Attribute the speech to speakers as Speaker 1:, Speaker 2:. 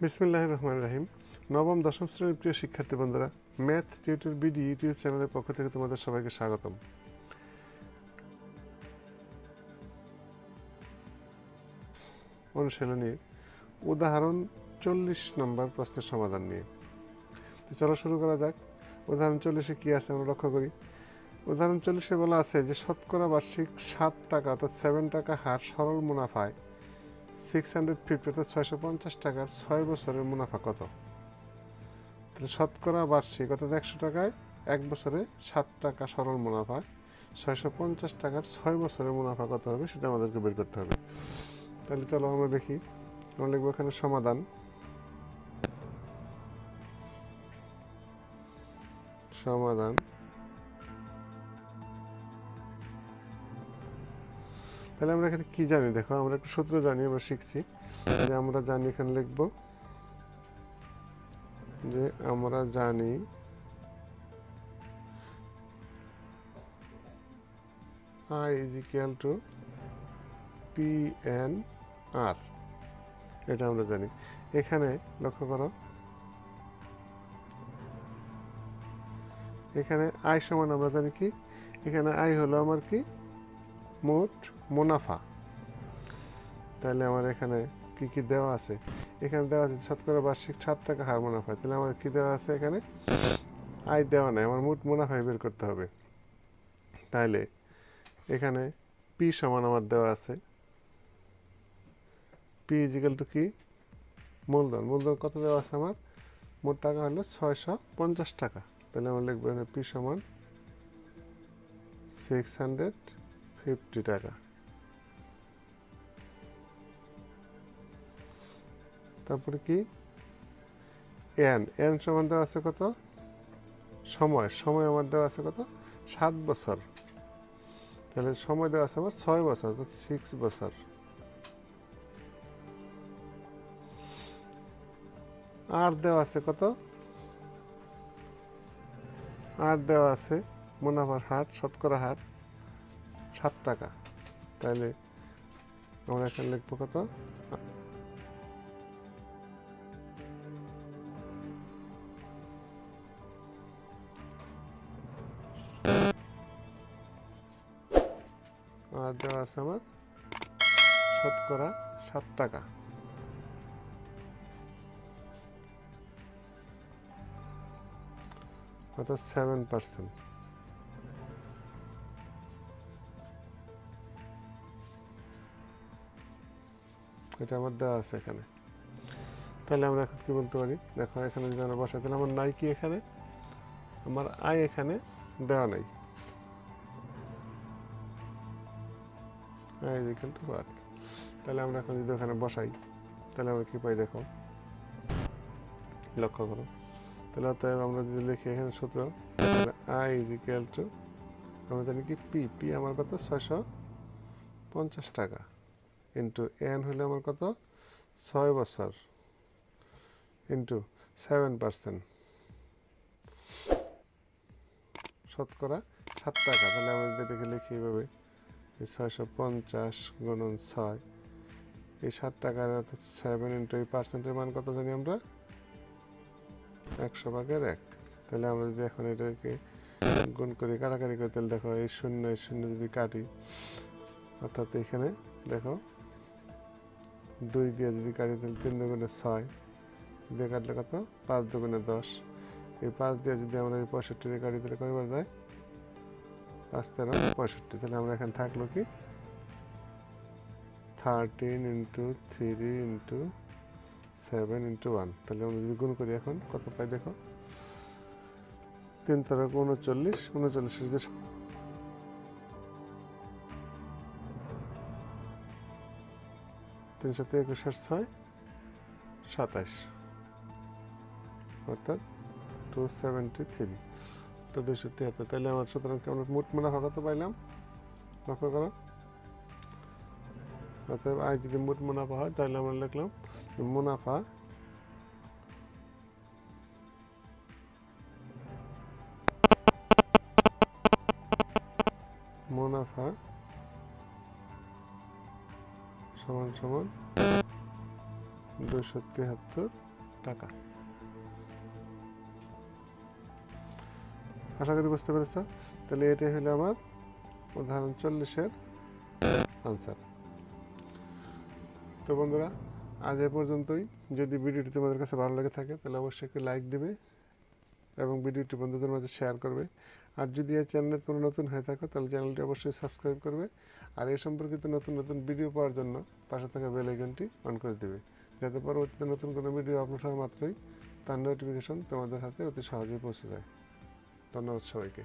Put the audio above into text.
Speaker 1: বিসমিল্লাহির রহমানির রহিম। নবম দশম শ্রেণীর প্রিয় শিক্ষার্থী বন্ধুরা, ম্যাথ টিউটর বিডি ইউটিউব চ্যানেলের পক্ষ থেকে তোমাদের সবাইকে স্বাগতম। অনুশীলনী উদাহরণ 40 নম্বর প্রশ্নের সমাধান নিয়ে। তো চলো শুরু করা যাক। উদাহরণ 40-এ কী আছে আমরা লক্ষ্য করি। উদাহরণ 40-এ বলা আছে যে শতকরা বার্ষিক 7 টাকা অর্থাৎ 7 টাকা হার সরল মুনাফায় 650 অর্থাৎ 650 টাকার 6 বছরের মুনাফা কত? তাহলে শতকরা বার্ষিক অর্থাৎ 100 টাকায় 1 বছরে 7 টাকা সরল মুনাফা, 650 টাকার 6 বছরের মুনাফা কত হবে সেটা আমাদেরকে বের করতে হবে। তাহলে চলো আমরা দেখি। আমরা লিখবো এখানে সমাধান। তাহলে আমরা এখানে কি জানি দেখো, আমরা একটা সূত্র জানি, আমরা শিখছি যে আমরা জানি এখানে লিখবো যে আমরা জানি I is equal to PNR, এটা আমরা জানি। এখানে লক্ষ্য করো, এখানে আয় সমান আমরা জানি কি, এখানে আয় হলো আমার কি মোট মুনাফা। তাহলে আমার এখানে কি কি দেওয়া আছে, এখানে দেওয়া আছে শতকরা বার্ষিক 7 টাকা হার মুনাফা। তাহলে আমার কি দেওয়া আছে, এখানে আয় দেওয়া নাই, আমার মোট মুনাফাই বের করতে হবে। তাহলে এখানে পি সমান আমার দেওয়া আছে, পি ইজিক্যাল টু কি মূলধন। মূলধন কত দেওয়া আছে আমার, মোট টাকা হলো 650 টাকা। তাহলে আমরা লিখবো এখানে পি সমান 650 টাকা। তারপরে কি এন, এন সমান দেওয়া আছে কত, সময়, সময় আমার দেওয়া আছে কত 7 বছর। তাহলে সময় দেওয়া আছে আমার 6 বছর অর্থাৎ 6 বছর। আর দেওয়া আছে কত, আর দেওয়া আছে মুনাফার হার, শতকরা হার 7 টাকা। তাহলে আমরা এখানে লিখবো কত, আর দেওয়া আছে আমার শতকরা 7 টাকা। অর্থাৎ 7%। এটা আমার দেওয়া আছে এখানে। তাহলে আমরা এখন কি বলতে পারি, দেখো এখানে যদি আমরা বসাই, তাহলে আমার নাই কি, এখানে আমার আয় এখানে দেওয়া নাই। আয় ইকুয়াল টু হোয়াট। তাহলে আমরা এখন যদি ওখানে বসাই, তাহলে আমরা কি পাই দেখো, লক্ষ্য করো। তাহলে অতএব আমরা যদি লিখি এখানে সূত্র, আই ইজ ইকুয়াল টু, আমরা জানি কি পি, পি আমার কত 650 টাকা, ইন্টু এন হলে আমার কত 6 বছর, ইন্টু 7%, শতকরা 7 টাকা। তাহলে আমরা যদি এটাকে লিখি এইভাবে, 650 গুণন 6, এই 7 টাকার 7 ইন্টু এই পার্সেন্টের মান কত জানি আমরা 100/1। তাহলে আমরা যদি এখন এটাকে গুণ করি, কাটাকাটি করি, তাহলে দেখো এই শূন্য এই শূন্য যদি কাটি, অর্থাৎ এখানে দেখো 2 দিয়ে যদি কাটি, তাহলে 3 দুগুণে 6 দিয়ে কাটলে কত 5 দুগুণে 10, এই 5 দিয়ে যদি আমরা এই 65 দিয়ে কাটি, তাহলে কয়বার যায় 5 13 65। তাহলে আমরা এখানে থাকলো কি 13 ইন্টু 3 ইন্টু 7 ইন্টু 1। তাহলে আমরা যদি গুণ করি এখন কত পাই দেখো, 3 3 39, 39 যদি 3 7 21 আর 6 27, অর্থাৎ 273, তো 273। তাহলে আমার সুতরাং আমরা মোট মুনাফা কত পাইলাম লক্ষ্য করো। অতএব আয় যদি মোট মুনাফা হয়, তাহলে আমরা লিখলাম মুনাফা সমান সমান 273 টাকা। আশা করি বুঝতে পেরেছ। তাহলে এটাই হলো আমার উদাহরণ 40-এর আনসার। তো বন্ধুরা, আজ এ পর্যন্তই। যদি ভিডিওটি তোমাদের কাছে ভালো লেগে থাকে তাহলে অবশ্যই একটি লাইক দেবে এবং ভিডিওটি বন্ধুদের মাঝে শেয়ার করবে। আর যদি এই চ্যানেলে কোনো নতুন হয়ে থাকো তাহলে চ্যানেলটি অবশ্যই সাবস্ক্রাইব করবে। আর এই সম্পর্কিত নতুন নতুন ভিডিও পাওয়ার জন্য পাশে থাকা বেল আইকনটি অন করে দেবে, যাতে পরবর্তীতে নতুন কোনো ভিডিও আপলোড হওয়া মাত্রই তার নোটিফিকেশন তোমাদের হাতে অতি সহজেই পৌঁছে যায়। ধন্যবাদ সবাইকে।